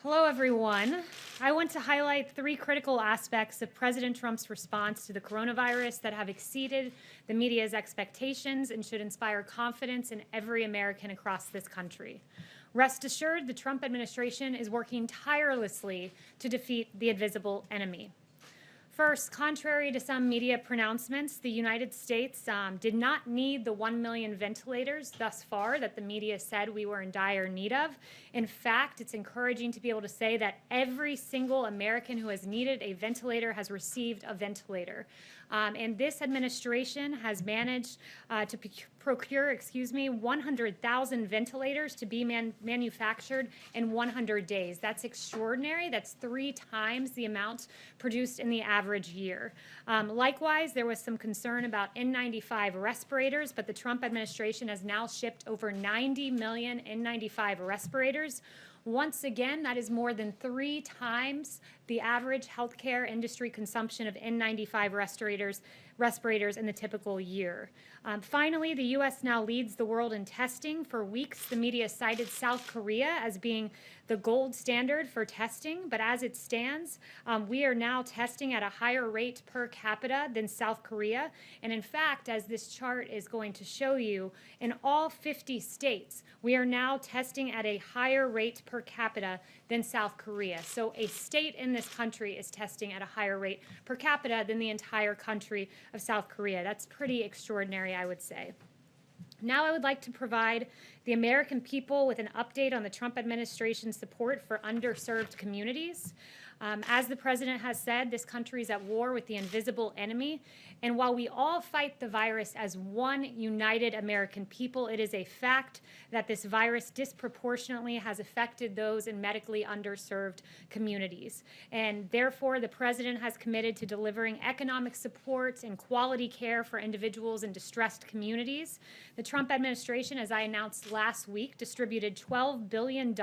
Hello, everyone. I want to highlight three critical aspects of President Trump's response to the coronavirus that have exceeded the media's expectations and should inspire confidence in every American across this country. Rest assured, the Trump administration is working tirelessly to defeat the invisible enemy. First, contrary to some media pronouncements, the United States did not need the 1 million ventilators thus far that the media said we were in dire need of. In fact, it's encouraging to be able to say that every single American who has needed a ventilator has received a ventilator. And this administration has managed to procure 100,000 ventilators to be manufactured in 100 days. That's extraordinary. That's 3 times the amount produced in the average year. Likewise, there was some concern about N95 respirators, but the Trump administration has now shipped over 90 million N95 respirators. Once again, that is more than 3 times the average healthcare industry consumption of N95 respirators in the typical year. Finally, the U.S. now leads the world in testing. For weeks, the media cited South Korea as being the gold standard for testing, but as it stands, we are now testing at a higher rate per capita than South Korea. And in fact, as this chart is going to show you, in all 50 states, we are now testing at a higher rate per capita than South Korea. So a state in this country is testing at a higher rate per capita than the entire country of South Korea. That's pretty extraordinary, I would say. Now I would like to provide the American people with an update on the Trump administration's support for underserved communities. As the president has said, this country is at war with the invisible enemy. And while we all fight the virus as one united American people, it is a fact that this virus disproportionately has affected those in medically underserved communities. And therefore, the president has committed to delivering economic support and quality care for individuals in distressed communities. The Trump administration, as I announced last week, distributed $12 billion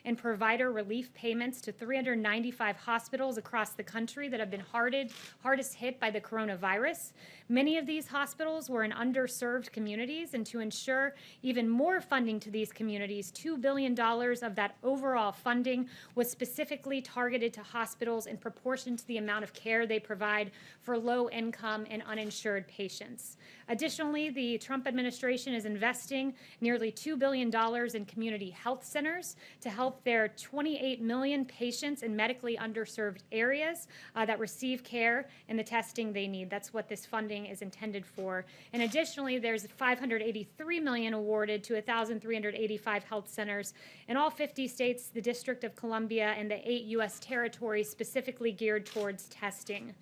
in provider relief payments to 395 hospitals across the country that have been hardest hit by the coronavirus. Many of these hospitals were in underserved communities, and to ensure even more funding to these communities, $2 billion of that overall funding was specifically targeted to hospitals in proportion to the amount of care they provide for low-income and uninsured patients. Additionally, the Trump administration is investing nearly $2 billion in community health centers to help their 28 million patients in medically underserved areas that receive care and the testing they need. That's what this funding is intended for. And additionally, there's $583 million awarded to 1,385 health centers in all 50 states, the District of Columbia, and the 8 U.S. territories specifically geared towards testing.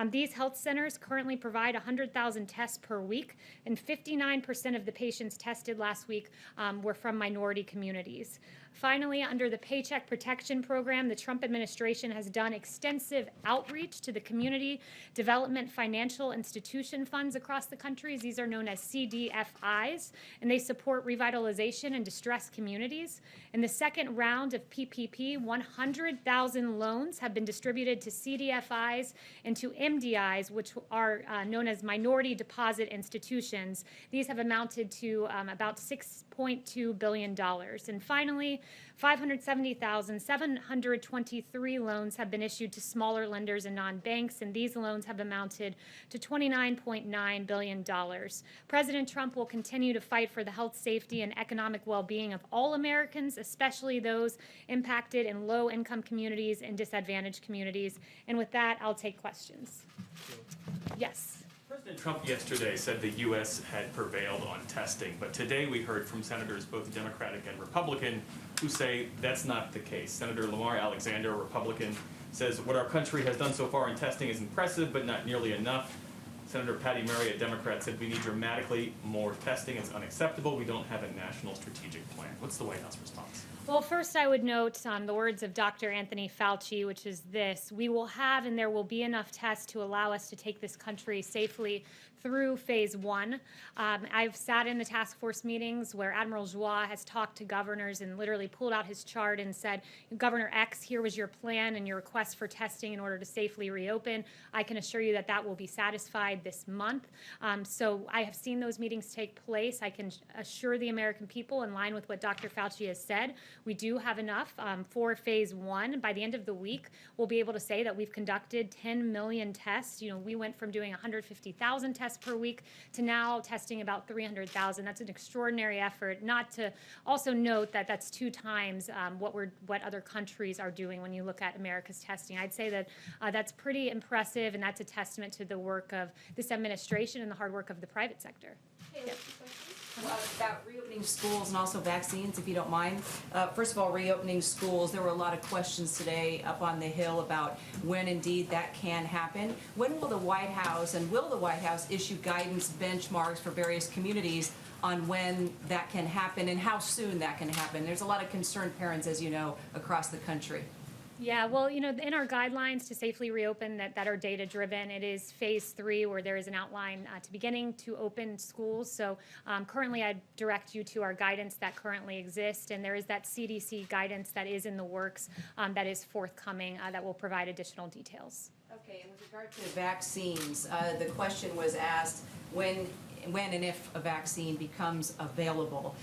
These health centers currently provide 100,000 tests per week, and 59% of the patients tested last week were from minority communities. Finally, under the Paycheck Protection Program, the Trump administration has done extensive outreach to the community development financial institution funds across the country. These are known as CDFIs, and they support revitalization in distressed communities. In the second round of PPP, 100,000 loans have been distributed to CDFIs and to MDIs, which are known as minority deposit institutions. These have amounted to about $6.2 billion. And finally, 570,723 loans have been issued to smaller lenders and non-banks, and these loans have amounted to $29.9 billion. President Trump will continue to fight for the health, safety, and economic well-being of all Americans, especially those impacted in low-income communities and disadvantaged communities. And with that, I'll take questions. Yes. President Trump yesterday said the U.S. had prevailed on testing, but today we heard from senators, both Democratic and Republican, who say that's not the case. Senator Lamar Alexander, a Republican, says what our country has done so far in testing is impressive, but not nearly enough. Senator Patty Murray, a Democrat, said we need dramatically more testing. It's unacceptable. We don't have a national strategic plan. What's the White House response? Well, first I would note the words of Dr. Anthony Fauci, which is this: we will have and there will be enough tests to allow us to take this country safely through phase one. I've sat in the task force meetings where Admiral Joie has talked to governors and literally pulled out his chart and said, Governor X, here was your plan and your request for testing in order to safely reopen. I can assure you that that will be satisfied this month. So I have seen those meetings take place. I can assure the American people, in line with what Dr. Fauci has said, we do have enough for phase one. By the end of the week, we'll be able to say that we've conducted 10 million tests. We went from doing 150,000 tests per week to now testing about 300,000. That's an extraordinary effort. Not to also note that that's 2 times what other countries are doing when you look at America's testing. I'd say that that's pretty impressive, and that's a testament to the work of this administration and the hard work of the private sector. Yep. About reopening schools and also vaccines, if you don't mind. First of all, reopening schools, there were a lot of questions today up on the Hill about when indeed that can happen. When will the White House, and will the White House issue guidance benchmarks for various communities on when that can happen and how soon that can happen? There's a lot of concerned parents, as you know, across the country. Yeah, well, in our guidelines to safely reopen that are data-driven, it is phase 3 where there is an outline to beginning to open schools. So currently, I direct you to our guidance that currently exists, and there is that CDC guidance that is in the works that is forthcoming that will provide additional details. Okay, and with regard to vaccines, the question was asked when and if a vaccine becomes available,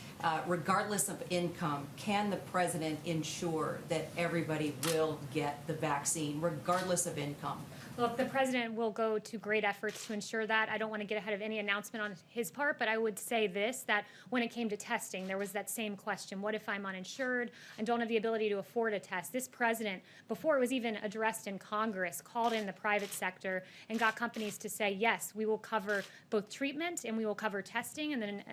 regardless of income, can the president ensure that everybody will get the vaccine, regardless of income? Look, the president will go to great efforts to ensure that. I don't want to get ahead of any announcement on his part, but I would say this, that when it came to testing, there was that same question. What if I'm uninsured and don't have the ability to afford a test? This president, before it was even addressed in Congress, called in the private sector and got companies to say, yes, we will cover both treatment and we will cover testing. And then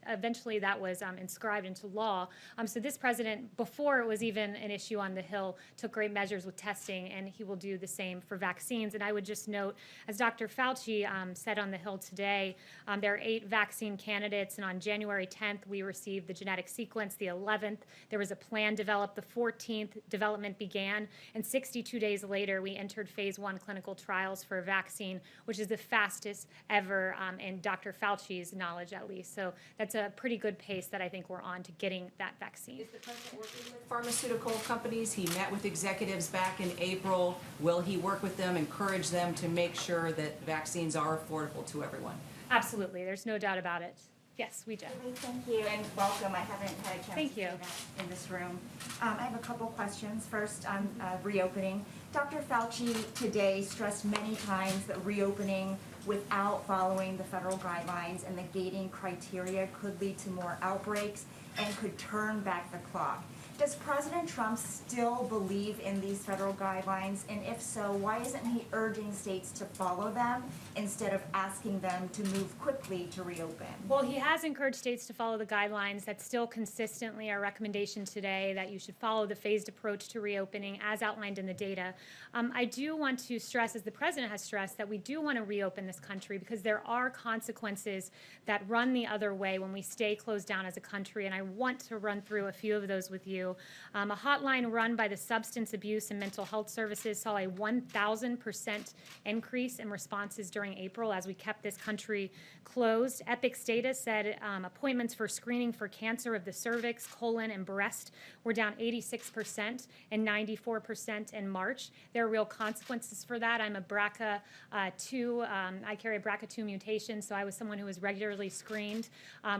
eventually that was inscribed into law. So this president, before it was even an issue on the Hill, took great measures with testing, and he will do the same for vaccines. And I would just note, as Dr. Fauci said on the Hill today, there are 8 vaccine candidates, and on January 10th, we received the genetic sequence. The 11th, there was a plan developed. The 14th, development began, and 62 days later, we entered phase 1 clinical trials for a vaccine, which is the fastest ever in Dr. Fauci's knowledge, at least. So that's a pretty good pace that I think we're on to getting that vaccine. Is the president working with pharmaceutical companies? He met with executives back in April. Will he work with them, encourage them to make sure that vaccines are affordable to everyone? Absolutely. There's no doubt about it. Yes, we do. Thank you and welcome. I haven't had a chance Thank to you. do that in this room. I have a couple questions. First, on reopening. Dr. Fauci today stressed many times that reopening without following the federal guidelines and the gating criteria could lead to more outbreaks and could turn back the clock. Does President Trump still believe in these federal guidelines? And if so, why isn't he urging states to follow them instead of asking them to move quickly to reopen? Well, he has encouraged states to follow the guidelines. That's still consistently our recommendation today, that you should follow the phased approach to reopening as outlined in the data. I do want to stress, as the president has stressed, that we do want to reopen this country because there are consequences that run the other way when we stay closed down as a country, and I want to run through a few of those with you. A hotline run by the Substance Abuse and Mental Health Services saw a 1,000% increase in responses during April as we kept this country closed. Epic's data said appointments for screening for cancer of the cervix, colon, and breast were down 86% and 94% in March. There are real consequences for that. I'm a BRCA2, I carry a BRCA2 mutation, so I was someone who was regularly screened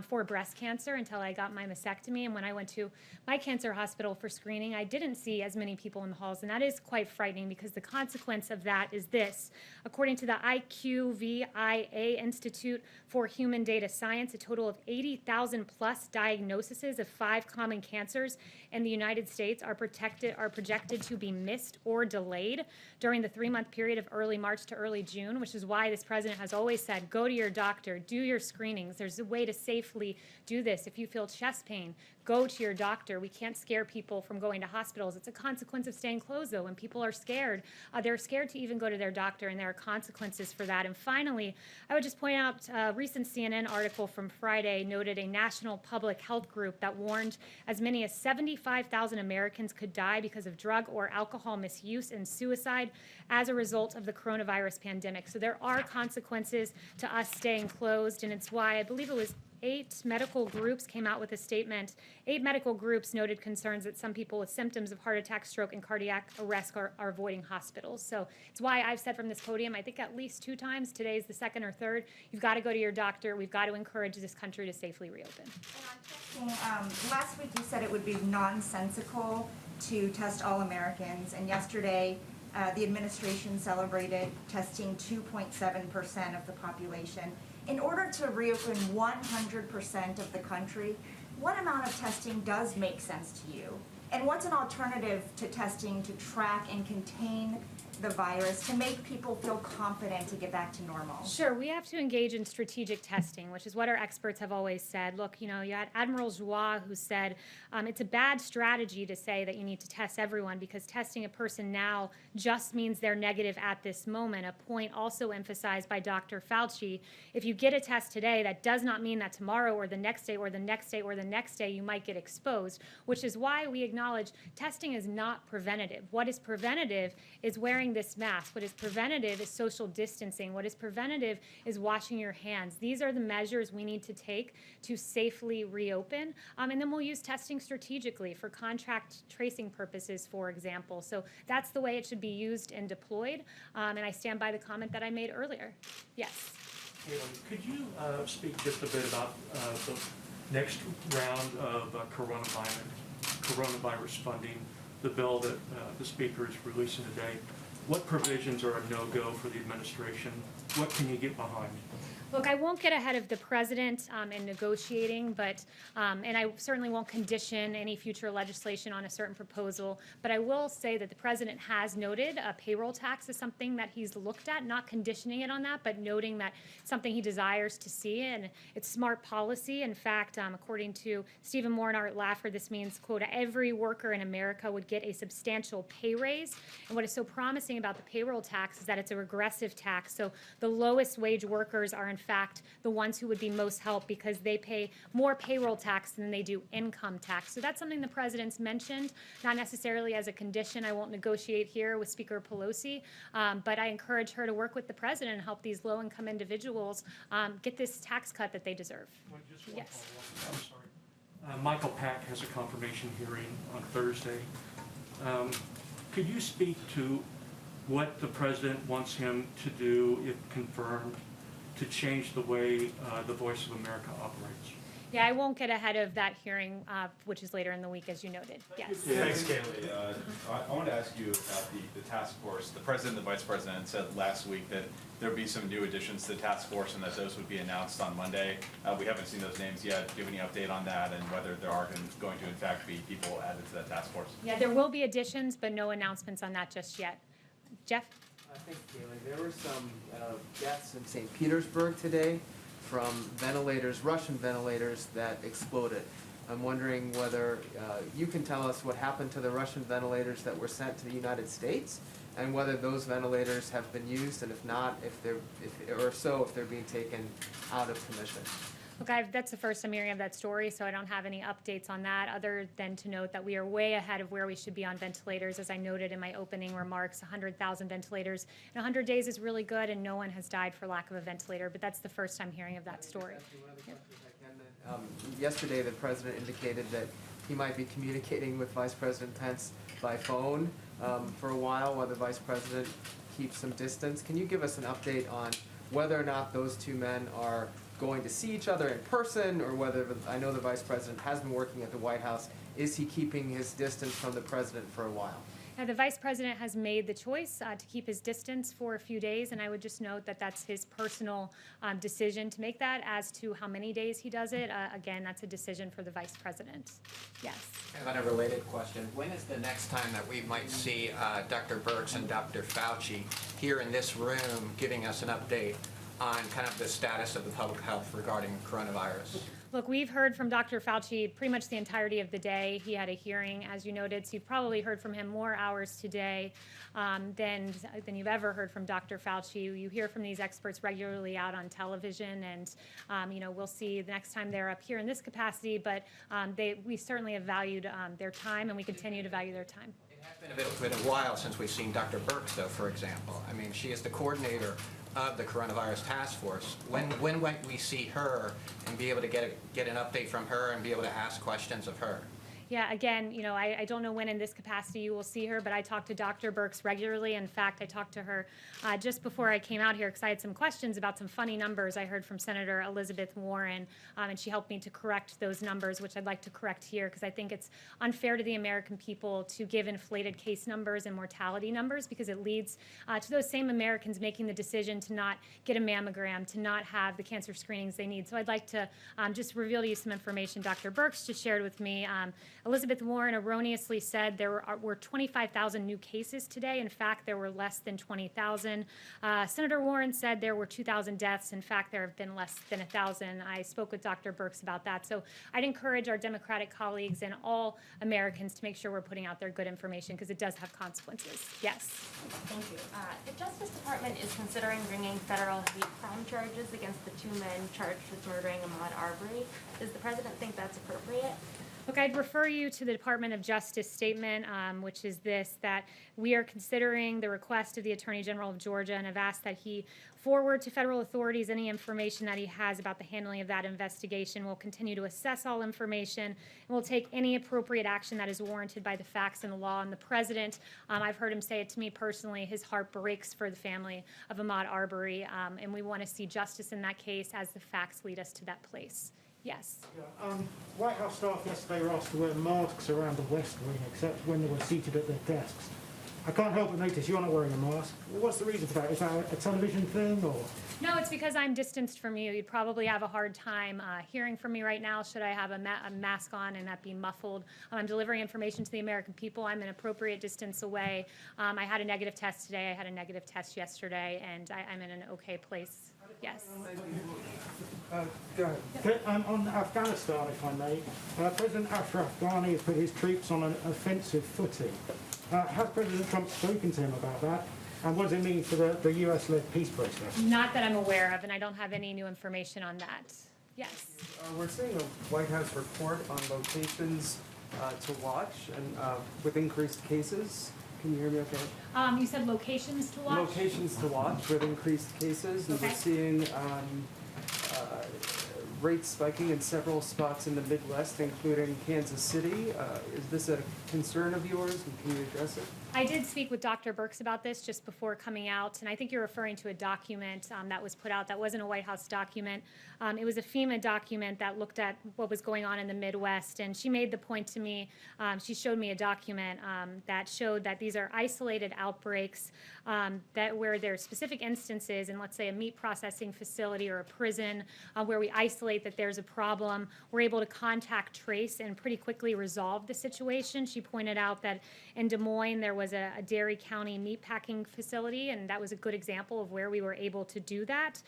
for breast cancer until I got my mastectomy. And when I went to my cancer hospital for screening, I didn't see as many people in the halls, and that is quite frightening because the consequence of that is this. According to the IQVIA Institute for Human Data Science, a total of 80,000 plus diagnoses of 5 common cancers in the United States are projected to be missed or delayed during the 3-month period of early March to early June, which is why this president has always said, go to your doctor, do your screenings. There's a way to safely do this. If you feel chest pain, go to your doctor. We can't scare people from going to hospitals. It's a consequence of staying closed, though. When people are scared, they're scared to even go to their doctor, and there are consequences for that. And finally, I would just point out a recent CNN article from Friday noted a national public health group that warned as many as 75,000 Americans could die because of drug or alcohol misuse and suicide as a result of the coronavirus pandemic. So there are consequences to us staying closed, and it's why I believe it was 8 medical groups came out with a statement. 8 medical groups noted concerns that some people with symptoms of heart attack, stroke, and cardiac arrest are avoiding hospitals. So it's why I've said from this podium, I think at least 2 times, today's the 2nd or 3rd, you've got to go to your doctor. We've got to encourage this country to safely reopen. And on testing, last week you said it would be nonsensical to test all Americans, and yesterday the administration celebrated testing 2.7% of the population. In order to reopen 100% of the country, what amount of testing does make sense to you? And what's an alternative to testing to track and contain the virus to make people feel confident to get back to normal? Sure, we have to engage in strategic testing, which is what our experts have always said. Look, you had Admiral Joie who said it's a bad strategy to say that you need to test everyone because testing a person now just means they're negative at this moment. A point also emphasized by Dr. Fauci, if you get a test today, that does not mean that tomorrow or the next day or the next day or the next day you might get exposed, which is why we acknowledge testing is not preventative. What is preventative is wearing this mask. What is preventative is social distancing. What is preventative is washing your hands. These are the measures we need to take to safely reopen. And then we'll use testing strategically for contract tracing purposes, for example. So that's the way it should be used and deployed. And I stand by the comment that I made earlier. Yes. Kayleigh, could you speak just a bit about the next round of coronavirus funding, the bill that the Speaker is releasing today? What provisions are a no-go for the administration? What can you get behind? Look, I won't get ahead of the president in negotiating, but and I certainly won't condition any future legislation on a certain proposal. But I will say that the president has noted a payroll tax is something that he's looked at, not conditioning it on that, but noting that it's something he desires to see, and it's smart policy. In fact, according to Stephen Moore and Art Laffer, this means, quote, every worker in America would get a substantial pay raise. And what is so promising about the payroll tax is that it's a regressive tax. So the lowest wage workers are in fact the ones who would be most helped because they pay more payroll tax than they do income tax. So that's something the president's mentioned, not necessarily as a condition. I won't negotiate here with Speaker Pelosi, but I encourage her to work with the president and help these low-income individuals get this tax cut that they deserve. Just one Yes. follow-up. I'm sorry. Michael Pack has a confirmation hearing on Thursday. Could you speak to what the president wants him to do, if confirmed, to change the way the Voice of America operates? Yeah, I won't get ahead of that hearing, which is later in the week, as you noted. Yes. Thanks, Kayleigh. I want to ask you about the task force. The president and the vice president said last week that there would be some new additions to the task force and that those would be announced on Monday. We haven't seen those names yet. Do you have any update on that and whether there are going to in fact be people added to that task force? Yeah, there will be additions, but no announcements on that just yet. Jeff? Thanks, Kayleigh. There were some deaths in St. Petersburg today from ventilators, Russian ventilators that exploded. I'm wondering whether you can tell us what happened to the Russian ventilators that were sent to the United States, and whether those ventilators have been used, and if not, if they're being taken out of commission. Look, that's the first I'm hearing of that story, so I don't have any updates on that other than to note that we are way ahead of where we should be on ventilators. As I noted in my opening remarks, 100,000 ventilators in 100 days is really good, and no one has died for lack of a ventilator, but that's the first I'm hearing of that story. Yesterday, the president indicated that he might be communicating with Vice President Pence by phone for a while, while the Vice President keeps some distance. Can you give us an update on whether or not those two men are going to see each other in person, or whether, I know the Vice President has been working at the White House, is he keeping his distance from the President for a while? Now, the Vice President has made the choice to keep his distance for a few days, and I would just note that that's his personal decision to make that. As to how many days he does it, again, that's a decision for the Vice President. Yes. I have a related question. When is the next time that we might see Dr. Birx and Dr. Fauci here in this room giving us an update on kind of the status of the public health regarding coronavirus? Look, we've heard from Dr. Fauci pretty much the entirety of the day. He had a hearing, as you noted, so you've probably heard from him more hours today than you've ever heard from Dr. Fauci. You hear from these experts regularly out on television, and we'll see the next time they're up here in this capacity, but we certainly have valued their time, and we continue to value their time. It has been a while since we've seen Dr. Birx, though, for example. I mean, she is the coordinator of the coronavirus task force. When might we see her and be able to get an update from her and be able to ask questions of her? Yeah, again, I don't know when in this capacity you will see her, but I talk to Dr. Birx regularly. In fact, I talked to her just before I came out here because I had some questions about some funny numbers I heard from Senator Elizabeth Warren, and she helped me to correct those numbers, which I'd like to correct here because I think it's unfair to the American people to give inflated case numbers and mortality numbers because it leads to those same Americans making the decision to not get a mammogram, to not have the cancer screenings they need. So I'd like to just reveal to you some information Dr. Birx just shared with me. Elizabeth Warren erroneously said there were 25,000 new cases today. In fact, there were less than 20,000. Senator Warren said there were 2,000 deaths. In fact, there have been less than 1,000. I spoke with Dr. Birx about that. So I'd encourage our Democratic colleagues and all Americans to make sure we're putting out their good information because it does have consequences. Yes. Thank you. The Justice Department is considering bringing federal hate crime charges against the two men charged with murdering Ahmaud Arbery. Does the president think that's appropriate? Look, I'd refer you to the Department of Justice statement, which is this, that we are considering the request of the Attorney General of Georgia and have asked that he forward to federal authorities any information that he has about the handling of that investigation. We'll continue to assess all information, and we'll take any appropriate action that is warranted by the facts and the law. And the president, I've heard him say it to me personally, his heart breaks for the family of Ahmaud Arbery, and we want to see justice in that case as the facts lead us to that place. Yes. White House staff yesterday were asked to wear masks around the West Wing, except when they were seated at their desks. I can't help but notice you're not wearing a mask. What's the reason for that? Is that a television thing, or? No, it's because I'm distanced from you. You'd probably have a hard time hearing from me right now should I have a mask on and that be muffled. I'm delivering information to the American people. I'm an appropriate distance away. I had a negative test today. I had a negative test yesterday, and I'm in an okay place. Yes. Go ahead. Okay, on Afghanistan, if I may, President Ashraf Ghani has put his troops on an offensive footing. Has President Trump spoken to him about that? And what does it mean for the US-led peace process? Not that I'm aware of, and I don't have any new information on that. Yes. We're seeing a White House report on locations to watch and with increased cases. Can you hear me okay? You said locations to watch? Locations to watch with increased cases, and Okay. we're seeing rates spiking in several spots in the Midwest, including Kansas City. Is this a concern of yours, and can you address it? I did speak with Dr. Birx about this just before coming out, and I think you're referring to a document that was put out that wasn't a White House document. It was a FEMA document that looked at what was going on in the Midwest, and she made the point to me, she showed me a document that showed that these are isolated outbreaks that where there are specific instances in, let's say, a meat processing facility or a prison where we isolate that there's a problem. We're able to contact trace and pretty quickly resolve the situation. She pointed out that in Des Moines there was a Dairy County meatpacking facility, and that was a good example of where we were able to do that.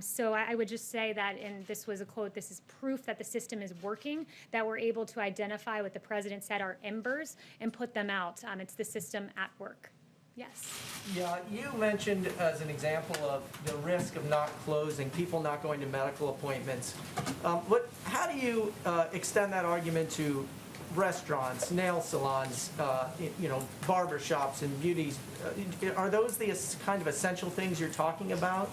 So I would just say that, and this was a quote, this is proof that the system is working, that we're able to identify what the president said are embers and put them out. It's the system at work. Yes. Yeah, you mentioned as an example of the risk of not closing, people not going to medical appointments. How do you extend that argument to restaurants, nail salons, barber shops and beauties? Are those the kind of essential things you're talking about?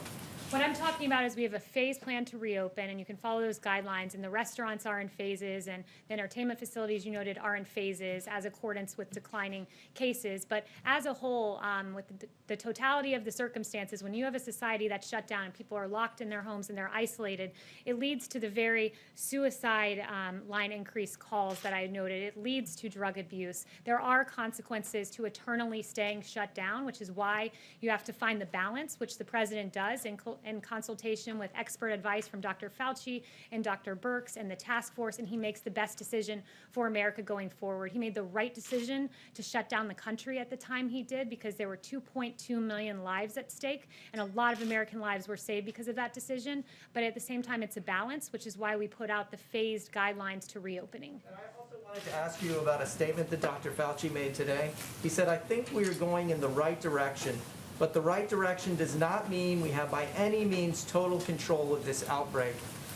What I'm talking about is we have a phase plan to reopen, and you can follow those guidelines, and the restaurants are in phases, and the entertainment facilities, you noted, are in phases as accordance with declining cases. But as a whole, with the totality of the circumstances, when you have a society that's shut down and people are locked in their homes and they're isolated, it leads to the very suicide line increase calls that I noted. It leads to drug abuse. There are consequences to eternally staying shut down, which is why you have to find the balance, which the president does, in consultation with expert advice from Dr. Fauci and Dr. Birx and the task force, and he makes the best decision for America going forward. He made the right decision to shut down the country at the time he did because there were 2.2 million lives at stake, and a lot of American lives were saved because of that decision. But at the same time, it's a balance, which is why we put out the phased guidelines to reopening. And I also wanted to ask you about a statement that Dr. Fauci made today. He said, I think we are going in the right direction, but the right direction does not mean we have by any means total control of this outbreak.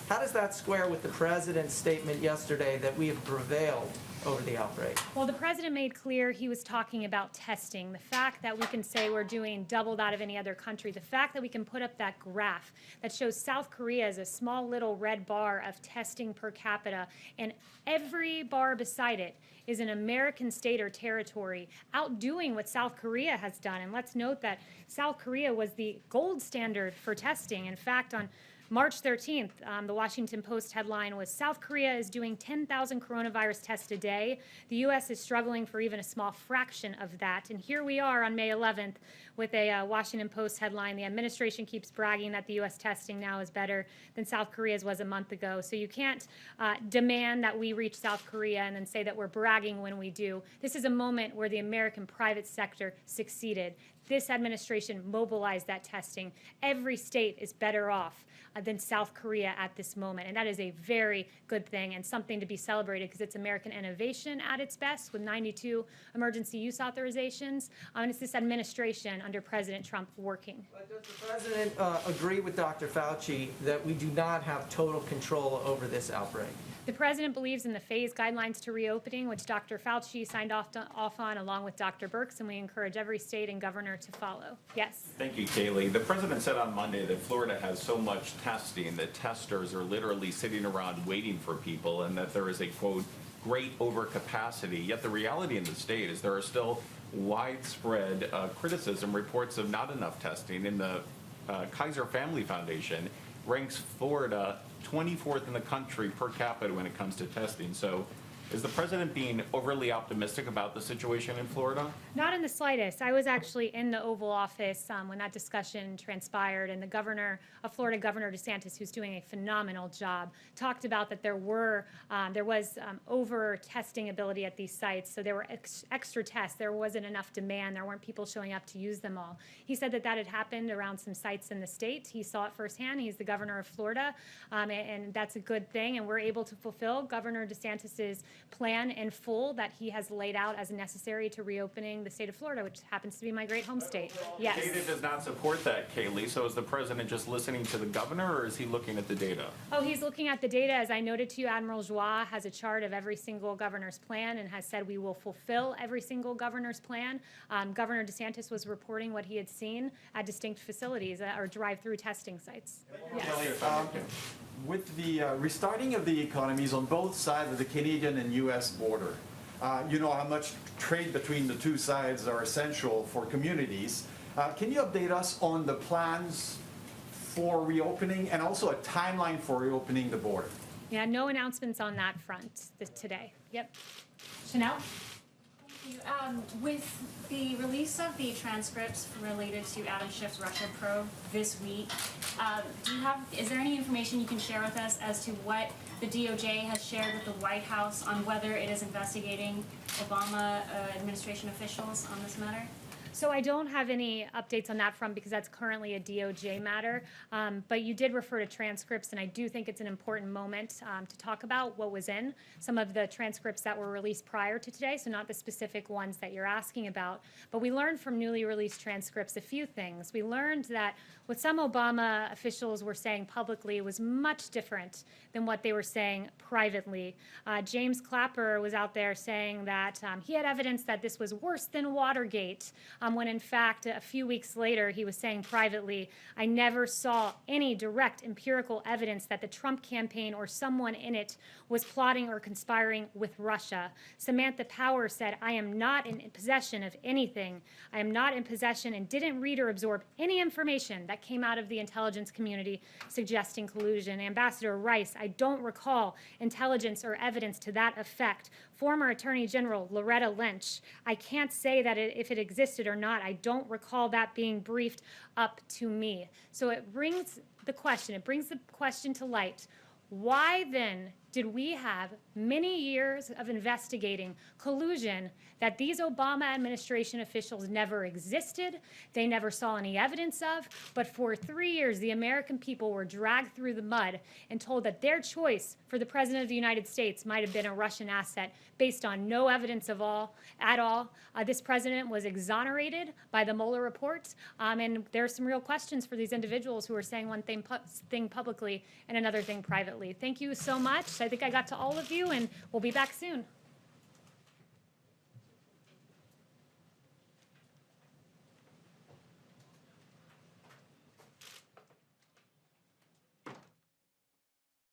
How does that square with the president's statement yesterday that we have prevailed over the outbreak? Well, the president made clear he was talking about testing. The fact that we can say we're doing double that of any other country, the fact that we can put up that graph that shows South Korea as a small little red bar of testing per capita, and every bar beside it is an American state or territory outdoing what South Korea has done. And let's note that South Korea was the gold standard for testing. In fact, on March 13th, the Washington Post headline was, South Korea is doing 10,000 coronavirus tests a day. The U.S. is struggling for even a small fraction of that. And here we are on May 11th with a Washington Post headline. The administration keeps bragging that the U.S. testing now is better than South Korea's was a month ago. So you can't demand that we reach South Korea and then say that we're bragging when we do. This is a moment where the American private sector succeeded. This administration mobilized that testing. Every state is better off than South Korea at this moment. And that is a very good thing and something to be celebrated because it's American innovation at its best with 92 emergency use authorizations. And it's this administration under President Trump working. But does the president agree with Dr. Fauci that we do not have total control over this outbreak? The president believes in the phased guidelines to reopening, which Dr. Fauci signed off on along with Dr. Birx, and we encourage every state and governor to follow. Yes? Thank you, Kayleigh. The president said on Monday that Florida has so much testing that testers are literally sitting around waiting for people and that there is a, quote, great overcapacity. Yet the reality in the state is there are still widespread criticism, reports of not enough testing. In the Kaiser Family Foundation ranks Florida 24th in the country per capita when it comes to testing. So is the president being overly optimistic about the situation in Florida? Not in the slightest. I was actually in the Oval Office when that discussion transpired, and the governor of Florida, Governor DeSantis, who's doing a phenomenal job, talked about that there was over testing ability at these sites, so there were extra tests. There wasn't enough demand. There weren't people showing up to use them all. He said that had happened around some sites in the state. He saw it firsthand. He's the governor of Florida, and that's a good thing, and we're able to fulfill Governor DeSantis's plan in full that he has laid out as necessary to reopening the state of Florida, which happens to be my great home state. Yes. Data does not support that, Kayleigh. So is the president just listening to the governor, or is he looking at the data? Oh, he's looking at the data. As I noted to you, Admiral Joie has a chart of every single governor's plan and has said we will fulfill every single governor's plan. Governor DeSantis was reporting what he had seen at distinct facilities or drive-through testing sites. Yes. With the restarting of the economies on both sides of the Canadian and U.S. border, you know how much trade between the two sides are essential for communities. Can you update us on the plans for reopening and also a timeline for reopening the border? Yeah, no announcements on that front today. Yep. Chanel? With the release of the transcripts related to Adam Schiff's Russia probe this week, is there any information you can share with us as to what the DOJ has shared with the White House on whether it is investigating Obama administration officials on this matter? So I don't have any updates on that front because that's currently a DOJ matter. But you did refer to transcripts, and I do think it's an important moment to talk about what was in some of the transcripts that were released prior to today, so not the specific ones that you're asking about. But we learned from newly released transcripts a few things. We learned that what some Obama officials were saying publicly was much different than what they were saying privately. James Clapper was out there saying that he had evidence that this was worse than Watergate, when in fact a few weeks later he was saying privately, I never saw any direct empirical evidence that the Trump campaign or someone in it was plotting or conspiring with Russia. Samantha Power said, I am not in possession of anything. I am not in possession and didn't read or absorb any information that came out of the intelligence community suggesting collusion. Ambassador Rice, I don't recall intelligence or evidence to that effect. Former Attorney General Loretta Lynch, I can't say that if it existed or not. I don't recall that being briefed up to me. So it brings the question to light. Why then did we have many years of investigating collusion that these Obama administration officials never existed, they never saw any evidence of, but for 3 years the American people were dragged through the mud and told that their choice for the President of the United States might have been a Russian asset based on no evidence at all. This president was exonerated by the Mueller report, and there are some real questions for these individuals who are saying one thing publicly and another thing privately. Thank you so much. I think I got to all of you, and we'll be back soon.